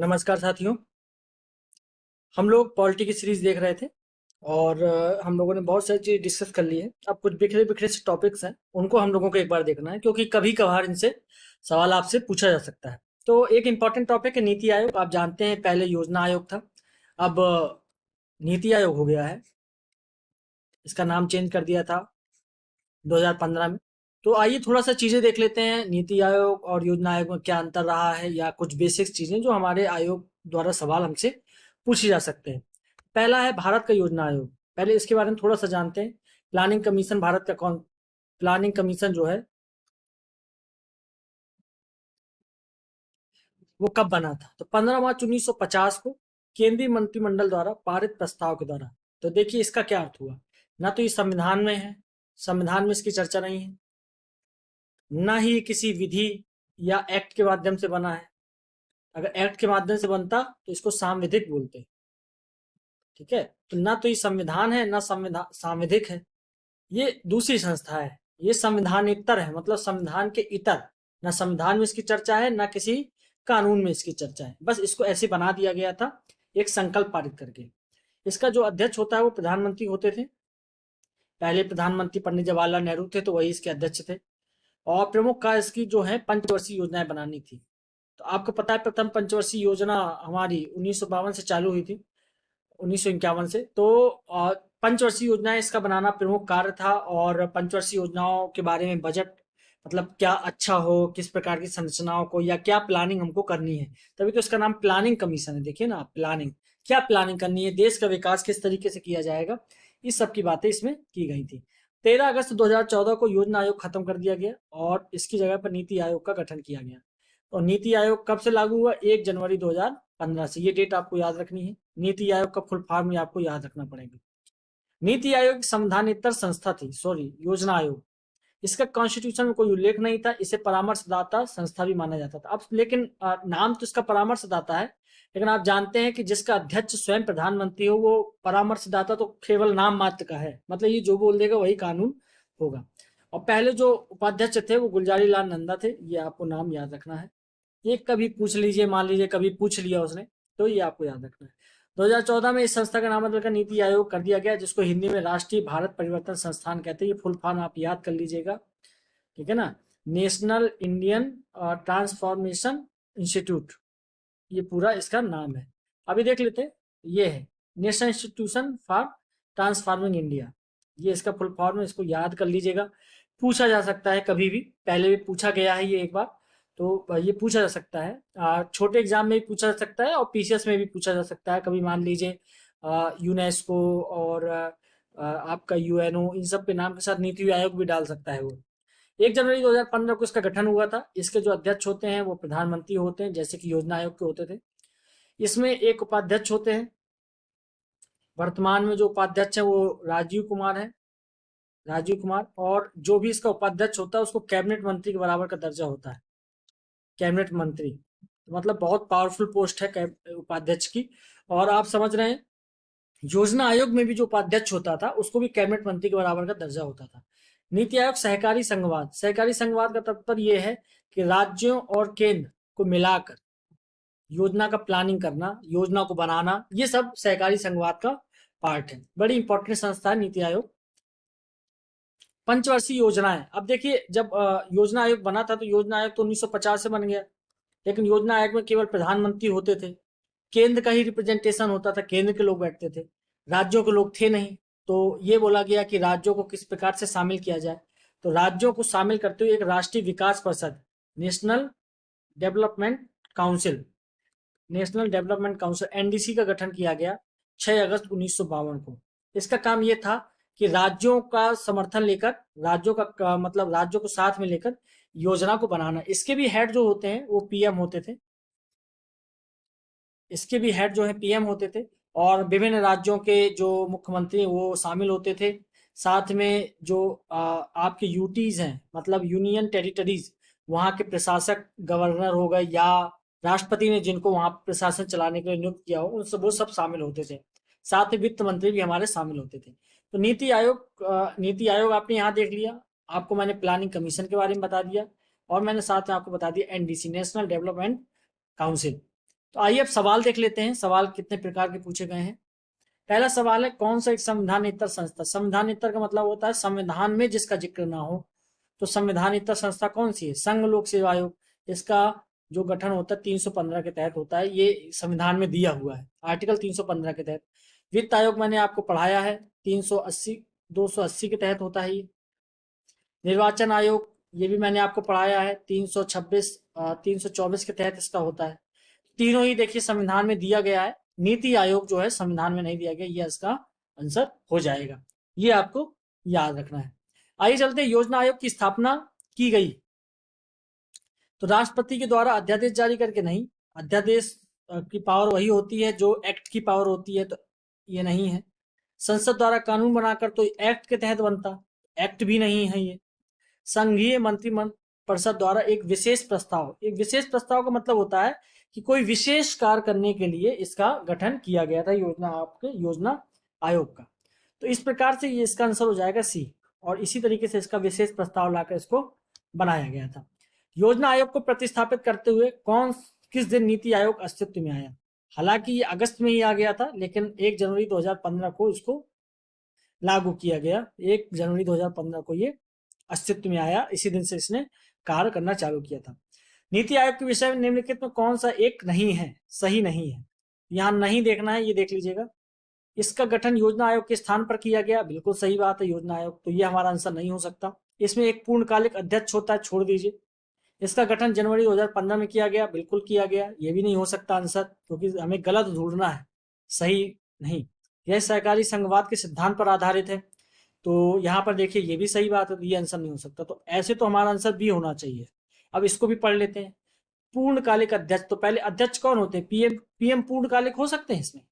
नमस्कार साथियों। हम लोग पॉलिटी की सीरीज देख रहे थे और हम लोगों ने बहुत सारी चीज डिस्कस कर ली है। अब कुछ बिखरे बिखरे से टॉपिक्स हैं, उनको हम लोगों को एक बार देखना है क्योंकि कभी कभार इनसे सवाल आपसे पूछा जा सकता है। तो एक इम्पॉर्टेंट टॉपिक है नीति आयोग। आप जानते हैं पहले योजना आयोग था, अब नीति आयोग हो गया है। इसका नाम चेंज कर दिया था 2015 में। तो आइए थोड़ा सा चीजें देख लेते हैं, नीति आयोग और योजना आयोग में क्या अंतर रहा है या कुछ बेसिक चीजें जो हमारे आयोग द्वारा सवाल हमसे पूछे जा सकते हैं। पहला है भारत का योजना आयोग। पहले इसके बारे में थोड़ा सा जानते हैं। प्लानिंग कमीशन भारत का कौन प्लानिंग कमीशन जो है वो कब बना था? तो 15 मार्च 1950 को केंद्रीय मंत्रिमंडल द्वारा पारित प्रस्ताव के द्वारा। तो देखिए इसका क्या अर्थ हुआ। ना तो ये संविधान में है, संविधान में इसकी चर्चा नहीं है, ना ही ये किसी विधि या एक्ट के माध्यम से बना है। अगर एक्ट के माध्यम से बनता तो इसको सांविधिक बोलते। ठीक है, तो ना तो ये संविधान है ना संविधान सांविधिक है, ये दूसरी संस्था है। ये संविधानेतर है, मतलब संविधान के इतर। ना संविधान में इसकी चर्चा है ना किसी कानून में इसकी चर्चा है, बस इसको ऐसे बना दिया गया था एक संकल्प पारित करके। इसका जो अध्यक्ष होता है वो प्रधानमंत्री होते थे। पहले प्रधानमंत्री पंडित जवाहरलाल नेहरू थे तो वही इसके अध्यक्ष थे। और प्रमुख कार्य इसकी जो है पंचवर्षीय योजनाएं बनानी थी। तो आपको पता है प्रथम पंचवर्षीय योजना हमारी 1952 से चालू हुई थी, 1951 से। तो पंचवर्षीय योजनाएं इसका बनाना प्रमुख कार्य था। और पंचवर्षीय योजनाओं के बारे में बजट, मतलब क्या अच्छा हो, किस प्रकार की संरचनाओं को या क्या प्लानिंग हमको करनी है, तभी तो इसका नाम प्लानिंग कमीशन है। देखिए ना, प्लानिंग, क्या प्लानिंग करनी है, देश का विकास किस तरीके से किया जाएगा, इस सब की बातें इसमें की गई थी। 13 अगस्त 2014 को योजना आयोग खत्म कर दिया गया और इसकी जगह पर नीति आयोग का गठन किया गया। और नीति आयोग कब से लागू हुआ? 1 जनवरी 2015 से। ये डेट आपको याद रखनी है। नीति आयोग का फुल फॉर्म आपको याद रखना पड़ेगा। नीति आयोग संविधानेतर संस्था थी, सॉरी योजना आयोग। इसका कॉन्स्टिट्यूशन में कोई उल्लेख नहीं था। इसे परामर्शदाता संस्था भी माना जाता था। अब लेकिन नाम तो इसका परामर्शदाता है, लेकिन आप जानते हैं कि जिसका अध्यक्ष स्वयं प्रधानमंत्री हो वो परामर्शदाता तो केवल नाम मात्र का है, मतलब ये जो बोल देगा वही कानून होगा। और पहले जो उपाध्यक्ष थे वो गुलजारी लाल नंदा थे, ये आपको नाम याद रखना है। ये कभी पूछ लीजिए, मान लीजिए कभी पूछ लिया उसने, तो ये आपको याद रखना है। 2014 में इस संस्था का नाम बदलकर नीति आयोग कर दिया गया, जिसको हिंदी में राष्ट्रीय भारत परिवर्तन संस्थान कहते हैं। ये फुल फॉर्म आप याद कर लीजिएगा, ठीक है ना। नेशनल इंडियन ट्रांसफॉर्मेशन इंस्टीट्यूट, ये पूरा इसका नाम है। अभी देख लेते हैं, ये है national institution for transforming India, ये इसका फुल फॉर्म है। इसको याद कर लीजिएगा, पूछा जा सकता है कभी भी, पहले भी पूछा गया है ये एक बार। तो ये पूछा जा सकता है, छोटे एग्जाम में भी पूछा जा सकता है और पीसीएस में भी पूछा जा सकता है। कभी मान लीजिए यूनेस्को और आपका यूएनओ, इन सब के नाम के साथ नीति आयोग भी डाल सकता है वो। 1 जनवरी 2015 को इसका गठन हुआ था। इसके जो अध्यक्ष होते हैं वो प्रधानमंत्री होते हैं, जैसे कि योजना आयोग के होते थे। इसमें एक उपाध्यक्ष होते हैं। वर्तमान में जो उपाध्यक्ष है वो राजीव कुमार है, राजीव कुमार। और जो भी इसका उपाध्यक्ष होता है उसको कैबिनेट मंत्री के बराबर का दर्जा होता है, कैबिनेट मंत्री। मतलब बहुत पावरफुल पोस्ट है उपाध्यक्ष की। और आप समझ रहे हैं, योजना आयोग में भी जो उपाध्यक्ष होता था उसको भी कैबिनेट मंत्री के बराबर का दर्जा होता था। नीति आयोग सहकारी संघवाद, सहकारी संघवाद का तात्पर्य यह है कि राज्यों और केंद्र को मिलाकर योजना का प्लानिंग करना, योजना को बनाना, ये सब सहकारी संघवाद का पार्ट है। बड़ी इंपॉर्टेंट संस्था है नीति आयोग। पंचवर्षीय योजनाएं, अब देखिए जब योजना आयोग बना था तो योजना आयोग तो 1950 से बन गया, लेकिन योजना आयोग में केवल प्रधानमंत्री होते थे। केंद्र का ही रिप्रेजेंटेशन होता था, केंद्र के लोग बैठते थे, राज्यों के लोग थे नहीं। तो ये बोला गया कि राज्यों को किस प्रकार से शामिल किया जाए। तो राज्यों को शामिल करते हुए एक राष्ट्रीय विकास परिषद, national development council, national development council NDC का गठन किया गया 6 अगस्त 1952 को। इसका काम यह था कि राज्यों का समर्थन लेकर, राज्यों का मतलब राज्यों को साथ में लेकर योजना को बनाना। इसके भी हेड जो होते हैं वो पीएम होते थे, इसके भी हेड जो है पीएम होते थे। और विभिन्न राज्यों के जो मुख्यमंत्री वो शामिल होते थे। साथ में जो आपके यूटीज हैं, मतलब यूनियन टेरिटरीज, वहां के प्रशासक, गवर्नर हो गए या राष्ट्रपति ने जिनको वहां प्रशासन चलाने के लिए नियुक्त किया हो, उन सब वो सब शामिल होते थे। साथ में वित्त मंत्री भी हमारे शामिल होते थे। तो नीति आयोग आपने यहाँ देख लिया। आपको मैंने प्लानिंग कमीशन के बारे में बता दिया और मैंने साथ में आपको बता दिया एनडीसी, नेशनल डेवलपमेंट काउंसिल। तो आइए अब सवाल देख लेते हैं, सवाल कितने प्रकार के पूछे गए हैं। पहला सवाल है, कौन सा एक संविधानेतर संस्था। संविधानेतर का मतलब होता है संविधान में जिसका जिक्र ना हो। तो संविधानेतर संस्था कौन सी है? संघ लोक सेवा आयोग। इसका जो गठन होता है 315 के तहत होता है, ये संविधान में दिया हुआ है आर्टिकल 315 के तहत। वित्त आयोग मैंने आपको पढ़ाया है, 380 280 के तहत होता है ये। निर्वाचन आयोग, ये भी मैंने आपको पढ़ाया है, 324 के तहत इसका होता है। तीनों ही देखिए संविधान में दिया गया है। नीति आयोग जो है संविधान में नहीं दिया गया, ये इसका आंसर हो जाएगा। ये आपको याद रखना है। आइए चलते हैं, योजना आयोग की स्थापना की गई तो राष्ट्रपति के द्वारा अध्यादेश जारी करके नहीं। अध्यादेश की पावर वही होती है जो एक्ट की पावर होती है, तो ये नहीं है। संसद द्वारा कानून बनाकर तो एक्ट के तहत बनता, एक्ट भी नहीं है ये। संघीय मंत्रिमंडल परिषद द्वारा एक विशेष प्रस्ताव, एक विशेष प्रस्ताव का मतलब होता है कि कोई विशेष कार्य करने के लिए इसका गठन किया गया था योजना आयोग का। तो इस प्रकार से ये इसका आंसर हो जाएगा सी, और इसी तरीके से इसका विशेष प्रस्ताव लाकर इसको बनाया गया था। योजना आयोग को प्रतिस्थापित करते हुए किस दिन नीति आयोग अस्तित्व में आया? हालांकि ये अगस्त में ही आ गया था, लेकिन 1 जनवरी 2015 को इसको लागू किया गया। 1 जनवरी 2015 को ये अस्तित्व में आया, इसी दिन से इसने कार्य करना चालू किया था। नीति आयोग के विषय में निम्नलिखित में कौन सा एक नहीं है, सही नहीं है? यहाँ नहीं देखना है, ये देख लीजिएगा। इसका गठन योजना आयोग के स्थान पर किया गया, बिल्कुल सही बात है, योजना आयोग, तो ये हमारा आंसर नहीं हो सकता। इसमें एक पूर्णकालिक अध्यक्ष होता है, छोड़ दीजिए। इसका गठन जनवरी 2015 में किया गया, बिल्कुल किया गया, ये भी नहीं हो सकता आंसर, क्योंकि हमें गलत ढूंढना है, सही नहीं। यह सहकारी संघवाद के सिद्धांत पर आधारित है, तो यहाँ पर देखिए ये भी सही बात है, तो ये आंसर नहीं हो सकता। तो ऐसे तो हमारा आंसर बी होना चाहिए। अब इसको भी पढ़ लेते हैं। पूर्णकालिक अध्यक्ष, तो पहले अध्यक्ष कौन होते हैं? पीएम। पीएम पूर्णकालिक हो सकते हैं इसमें?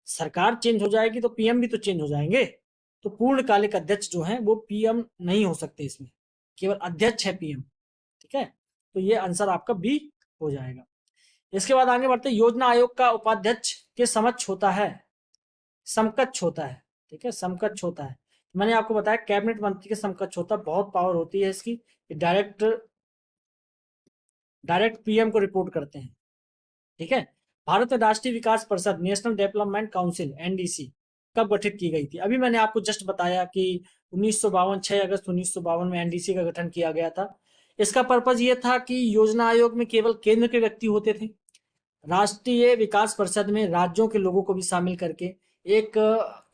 सरकार चेंज हो जाएगी तो पीएम भी तो चेंज हो जाएंगे। तो पूर्णकालिक अध्यक्ष जो है वो पीएम नहीं हो सकते इसमें, केवल अध्यक्ष है पीएम। ठीक है, तो ये आंसर आपका बी हो जाएगा। इसके बाद आगे बढ़ते, योजना आयोग का उपाध्यक्ष के समक्ष होता है, समकक्ष होता है। ठीक है, समकक्ष होता है। मैंने आपको बताया कैबिनेट मंत्री के समकक्ष होता है, बहुत पावर होती है इसकी, डायरेक्ट पीएम को रिपोर्ट करते हैं। ठीक है, भारत में राष्ट्रीय विकास परिषद, नेशनल डेवलपमेंट काउंसिल, एनडीसी कब गठित की गई थी? अभी मैंने आपको जस्ट बताया कि 1952, 6 अगस्त 1952 में एनडीसी का गठन किया गया था। इसका पर्पज ये था कि योजना आयोग में केवल केंद्र के व्यक्ति होते थे, राष्ट्रीय विकास परिषद में राज्यों के लोगों को भी शामिल करके एक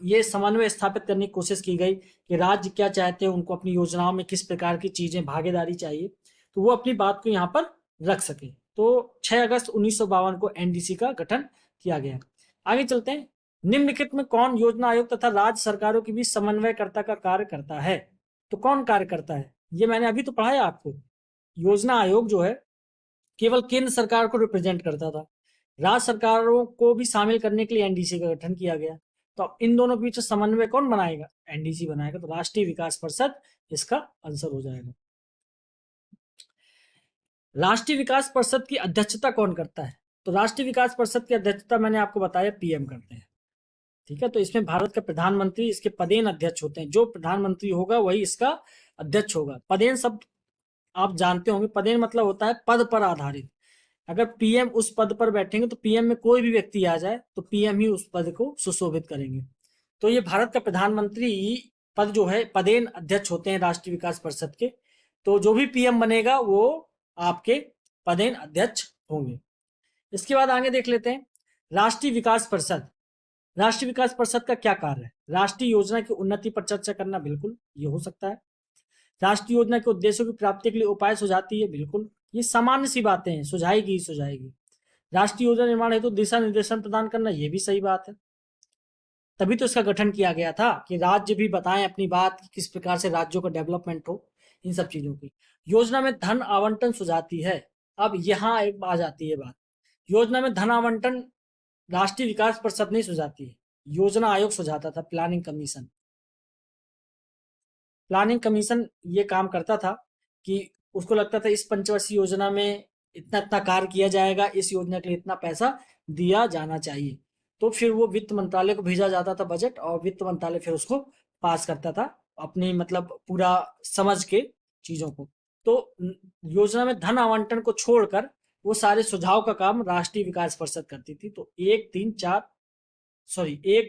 ये समन्वय स्थापित करने की कोशिश की गई कि राज्य क्या चाहते हैं, उनको अपनी योजनाओं में किस प्रकार की चीजें, भागीदारी चाहिए, तो वो अपनी बात को यहाँ पर रख सके। तो 6 अगस्त 1952 को एनडीसी का गठन किया गया। आगे चलते हैं, निम्नलिखित में कौन योजना आयोग तथा राज्य सरकारों के बीच समन्वयकर्ता का कार्य करता है? तो कौन कार्य करता है? ये मैंने अभी तो पढ़ाया आपको। योजना आयोग जो है केवल केंद्र सरकार को रिप्रेजेंट करता था, राज्य सरकारों को भी शामिल करने के लिए एनडीसी का गठन किया गया। तो अब इन दोनों के बीच समन्वय कौन बनाएगा? एनडीसी बनाएगा, तो राष्ट्रीय विकास परिषद इसका आंसर हो जाएगा। राष्ट्रीय विकास परिषद की अध्यक्षता कौन करता है? तो राष्ट्रीय विकास परिषद की अध्यक्षता मैंने आपको बताया पीएम करते हैं। ठीक है, तो इसमें भारत का प्रधानमंत्री इसके पदेन अध्यक्ष होते हैं, जो प्रधानमंत्री होगा वही इसका अध्यक्ष होगा। पदेन शब्द आप जानते होंगे, पदेन मतलब होता है पद पर आधारित। अगर पीएम उस पद पर बैठेंगे तो पीएम में कोई भी व्यक्ति आ जाए तो पीएम ही उस पद को सुशोभित करेंगे। तो ये भारत का प्रधानमंत्री पद जो है पदेन अध्यक्ष होते हैं राष्ट्रीय विकास परिषद के। तो जो भी पीएम बनेगा वो आपके पदेन अध्यक्ष होंगे। इसके बाद आगे देख लेते हैं, राष्ट्रीय विकास परिषद। राष्ट्रीय विकास परिषद का क्या कार्य है? राष्ट्रीय योजना की उन्नति पर चर्चा करना, बिल्कुल ये हो सकता है। राष्ट्रीय योजना के उद्देश्यों की प्राप्ति के लिए उपाय सुझाती है, बिल्कुल ये सामान्य सी बातें हैं, सुझाएगी। राष्ट्रीय योजना निर्माण हेतु दिशा निर्देशन प्रदान करना, ये भी सही बात है, तभी तो इसका गठन किया गया था कि राज्य भी बताएं अपनी बात, किस प्रकार से राज्यों का डेवलपमेंट हो, इन सब चीजों की। योजना में धन आवंटन सुझाती है। अब यहाँ एक आ जाती है बात, योजना में धन आवंटन राष्ट्रीय विकास परिषद नहीं सुझाती है, योजना आयोग सुझाता था, प्लानिंग कमीशन ये काम करता था कि उसको लगता था इस पंचवर्षीय योजना में इतना इतना कार्य किया जाएगा, इस योजना के लिए इतना पैसा दिया जाना चाहिए, तो फिर वो वित्त मंत्रालय को भेजा जाता था बजट, और वित्त मंत्रालय फिर उसको पास करता था अपनी मतलब पूरा समझ के चीजों को। तो योजना में धन आवंटन को छोड़कर वो सारे सुझाव का काम राष्ट्रीय विकास परिषद करती थी। तो 1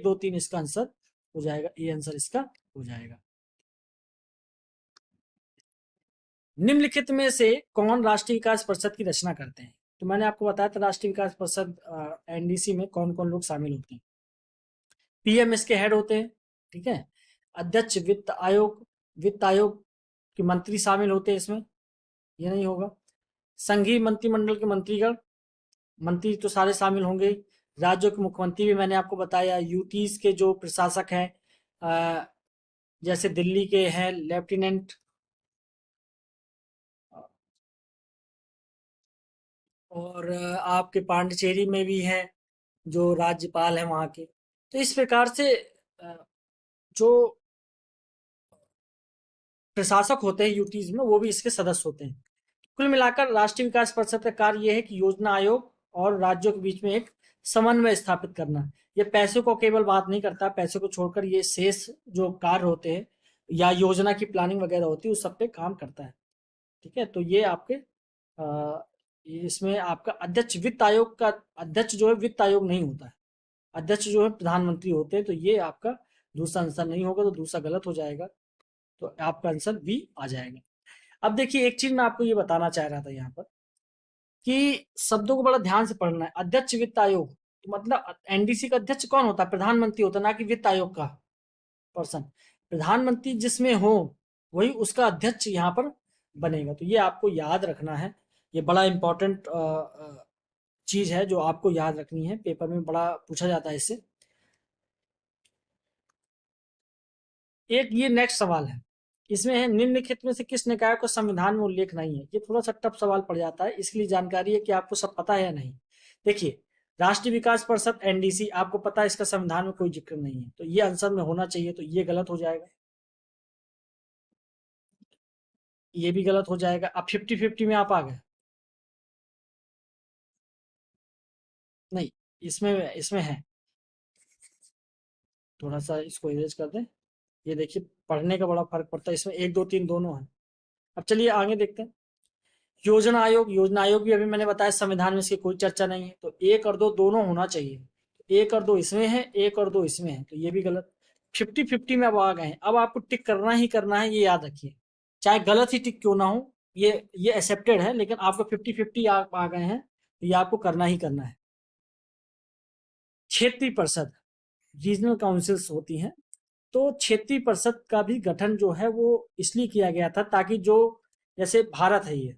2 3 इसका आंसर हो जाएगा, ये आंसर इसका हो जाएगा। निम्नलिखित में से कौन राष्ट्रीय विकास परिषद की रचना करते हैं? तो मैंने आपको बताया था राष्ट्रीय विकास परिषद एनडीसी में कौन कौन लोग शामिल होते हैं। पीएम इसके हेड होते हैं, ठीक है। अध्यक्ष वित्त आयोग के मंत्री शामिल होते हैं इसमें, ये नहीं होगा। संघीय मंत्रिमंडल के मंत्रीगण, मंत्री तो सारे शामिल होंगे। राज्यों के मुख्यमंत्री भी मैंने आपको बताया। यूटीज के जो प्रशासक हैं, जैसे दिल्ली के हैं लेफ्टिनेंट, और आपके पांडिचेरी में भी हैं जो राज्यपाल हैं वहाँ के। तो इस प्रकार से जो प्रशासक होते हैं यूटीज में, वो भी इसके सदस्य होते हैं। कुल मिलाकर राष्ट्रीय विकास परिषद का कार्य यह है कि योजना आयोग और राज्यों के बीच में एक समन्वय स्थापित करना। ये पैसों को केवल बात नहीं करता, पैसों को छोड़कर ये शेष जो कार्य होते हैं या योजना की प्लानिंग वगैरह होती है उस सब पे काम करता है, ठीक है। तो ये आपके इसमें आपका अध्यक्ष वित्त आयोग का अध्यक्ष जो है वित्त आयोग नहीं होता है, अध्यक्ष जो है प्रधानमंत्री होते हैं। तो ये आपका दूसरा आंसर नहीं होगा, तो दूसरा गलत हो जाएगा, तो आपका आंसर बी आ जाएगा। अब देखिए एक चीज मैं आपको ये बताना चाह रहा था यहाँ पर कि शब्दों को बड़ा ध्यान से पढ़ना है। अध्यक्ष वित्त आयोग, तो मतलब एनडीसी का अध्यक्ष कौन होता है? प्रधानमंत्री होता है, ना कि वित्त आयोग का पर्सन। प्रधानमंत्री जिसमें हो वही उसका अध्यक्ष यहाँ पर बनेगा। तो ये आपको याद रखना है, ये बड़ा इंपॉर्टेंट चीज है जो आपको याद रखनी है, पेपर में बड़ा पूछा जाता है इससे। एक ये नेक्स्ट सवाल है, इसमें है निम्नलिखित में से किस निकाय को संविधान में उल्लेख नहीं है? ये थोड़ा सा टफ सवाल पड़ जाता है, इसलिए जानकारी है कि आपको सब पता है या नहीं। देखिए राष्ट्रीय विकास परिषद एनडीसी, आपको पता है इसका संविधान में कोई जिक्र नहीं है, तो ये आंसर में होना चाहिए, तो ये गलत हो जाएगा, ये भी गलत हो जाएगा। अब 50-50 में आप आ गए, नहीं इसमें इसमें है, थोड़ा सा इसको इरेज कर दें। ये देखिए पढ़ने का बड़ा फर्क पड़ता है इसमें, 1 2 3 दोनों है। अब चलिए आगे देखते हैं। योजना आयोग, योजना आयोग भी अभी मैंने बताया संविधान में इसकी कोई चर्चा नहीं है, तो 1 और 2 दोनों होना चाहिए। 1 और 2 इसमें है, 1 और 2 इसमें है, तो ये भी गलत। 50-50 में अब आ गए हैं, अब आपको टिक करना ही करना है, ये याद रखिए, चाहे गलत ही टिक क्यों ना हो, ये एक्सेप्टेड है, लेकिन आपको 50-50 आप आ गए हैं, तो ये आपको करना ही करना है। क्षेत्रीय परिषद, रीजनल काउंसिल्स होती हैं, तो क्षेत्रीय परिषद का भी गठन जो है वो इसलिए किया गया था ताकि जो, जैसे भारत है ये,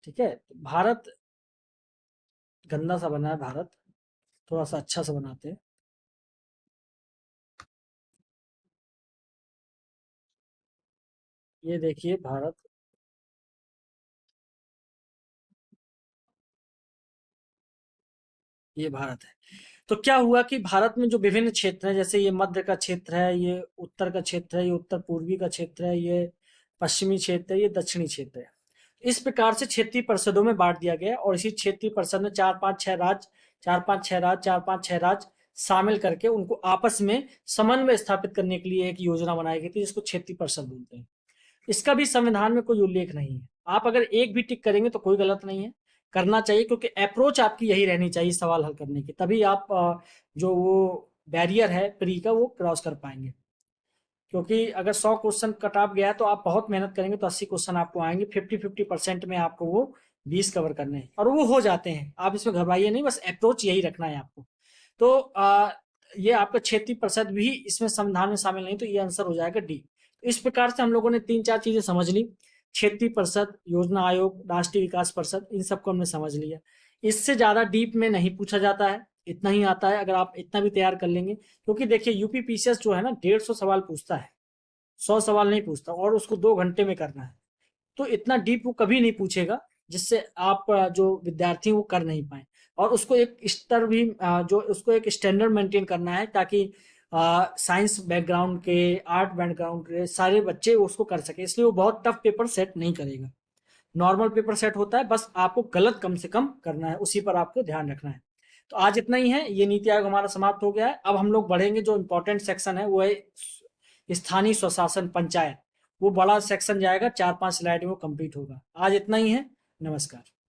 ठीक है, भारत गंदा सा बना है भारत, थोड़ा सा अच्छा सा बनाते हैं। ये देखिए भारत, ये भारत है। तो क्या हुआ कि भारत में जो विभिन्न क्षेत्र हैं, जैसे ये मध्य का क्षेत्र है, ये उत्तर का क्षेत्र है, ये उत्तर पूर्वी का क्षेत्र है, ये पश्चिमी क्षेत्र है, ये दक्षिणी क्षेत्र है। इस प्रकार से क्षेत्रीय परिषदों में बांट दिया गया, और इसी क्षेत्रीय परिषद में 4 5 6 राज्य शामिल करके उनको आपस में समन्वय स्थापित करने के लिए एक योजना बनाई गई थी, जिसको क्षेत्रीय परिषद बोलते हैं। इसका भी संविधान में कोई उल्लेख नहीं है। आप अगर एक भी टिक करेंगे तो कोई गलत नहीं है, करना चाहिए, क्योंकि अप्रोच आपकी यही रहनी चाहिए सवाल हल करने की, तभी आप जो वो बैरियर है प्री का वो क्रॉस कर पाएंगे। क्योंकि अगर 100 क्वेश्चन कट ऑफ गया तो आप बहुत मेहनत करेंगे तो 80 क्वेश्चन आपको आएंगे, 50-50% में आपको वो 20 कवर करने हैं, और वो हो जाते हैं। आप इसमें घबराइए नहीं, बस अप्रोच यही रखना है आपको। तो ये आपका क्षेत्रीय परिषद भी इसमें संविधान में शामिल नहीं, तो ये आंसर हो जाएगा डी। इस प्रकार से हम लोगों ने 3-4 चीजें समझ ली, क्षेत्रीय परिषद, योजना आयोग, राष्ट्रीय विकास परिषद, इन सबको हमने समझ लिया। इससे ज्यादा डीप में नहीं पूछा जाता है, इतना ही आता है, अगर आप इतना भी तैयार कर लेंगे। क्योंकि देखिए यूपी पीसीएस जो है ना 150 सवाल पूछता है, 100 सवाल नहीं पूछता, और उसको 2 घंटे में करना है। तो इतना डीप वो कभी नहीं पूछेगा जिससे आप जो विद्यार्थी वो कर नहीं पाए। और उसको एक स्तर भी जो उसको एक स्टैंडर्ड मेंटेन करना है, ताकि साइंस बैकग्राउंड के, आर्ट बैकग्राउंड के सारे बच्चे उसको कर सके, इसलिए वो बहुत टफ पेपर सेट नहीं करेगा। नॉर्मल पेपर सेट होता है, बस आपको गलत कम से कम करना है, उसी पर आपको ध्यान रखना है। तो आज इतना ही है, ये नीति आयोग हमारा समाप्त हो गया है। अब हम लोग बढ़ेंगे, जो इंपॉर्टेंट सेक्शन है वो है स्थानीय स्वशासन पंचायत, वो बड़ा सेक्शन जाएगा, 4-5 स्लाइड में वो कंप्लीट होगा। आज इतना ही है, नमस्कार।